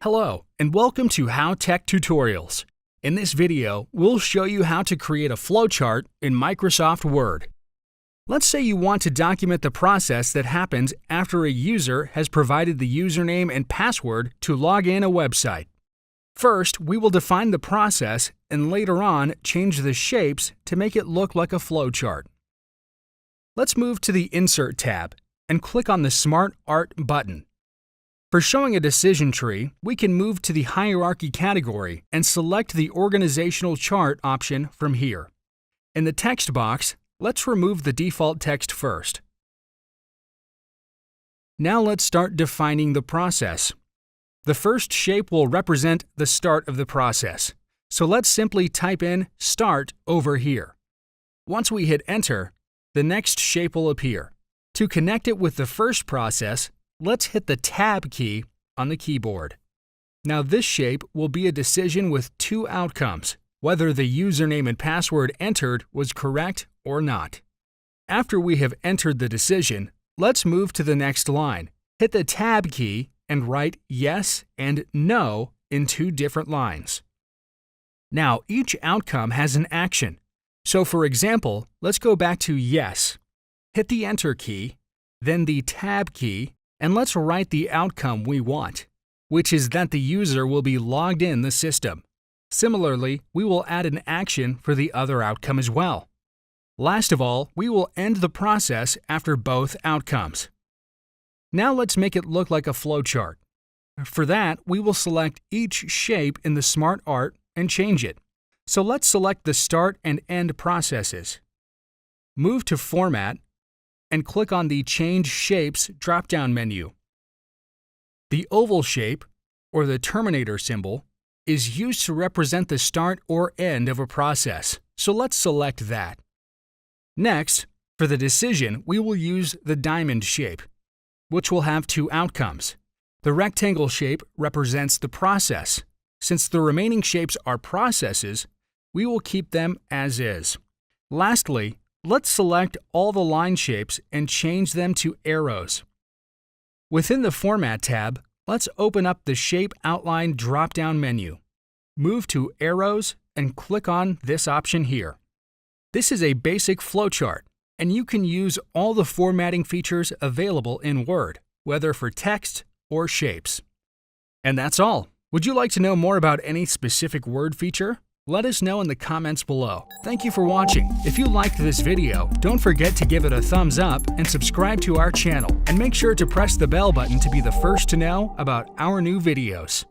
Hello, and welcome to How Tech Tutorials. In this video, we'll show you how to create a flowchart in Microsoft Word. Let's say you want to document the process that happens after a user has provided the username and password to log in a website. First, we will define the process and later on change the shapes to make it look like a flowchart. Let's move to the Insert tab and click on the SmartArt button. For showing a decision tree, we can move to the Hierarchy category and select the Organizational Chart option from here. In the text box, let's remove the default text first. Now let's start defining the process. The first shape will represent the start of the process, so let's simply type in Start over here. Once we hit Enter, the next shape will appear. To connect it with the first process, let's hit the Tab key on the keyboard. Now this shape will be a decision with two outcomes, whether the username and password entered was correct or not. After we have entered the decision, let's move to the next line. Hit the Tab key and write Yes and No in two different lines. Now each outcome has an action. So for example, let's go back to Yes. Hit the Enter key, then the Tab key, and let's write the outcome we want, which is that the user will be logged in the system. Similarly, we will add an action for the other outcome as well. Last of all, we will end the process after both outcomes. Now let's make it look like a flowchart. For that, we will select each shape in the SmartArt and change it. So let's select the Start and End processes. Move to Format and click on the Change Shapes drop-down menu. The oval shape, or the terminator symbol, is used to represent the start or end of a process, so let's select that. Next, for the decision, we will use the diamond shape, which will have two outcomes. The rectangle shape represents the process. Since the remaining shapes are processes, we will keep them as is. Lastly, let's select all the line shapes and change them to arrows. Within the Format tab, let's open up the Shape Outline drop-down menu. Move to Arrows and click on this option here. This is a basic flowchart, and you can use all the formatting features available in Word, whether for text or shapes. And that's all. Would you like to know more about any specific Word feature? Let us know in the comments below. Thank you for watching. If you liked this video, don't forget to give it a thumbs up and subscribe to our channel. And make sure to press the bell button to be the first to know about our new videos.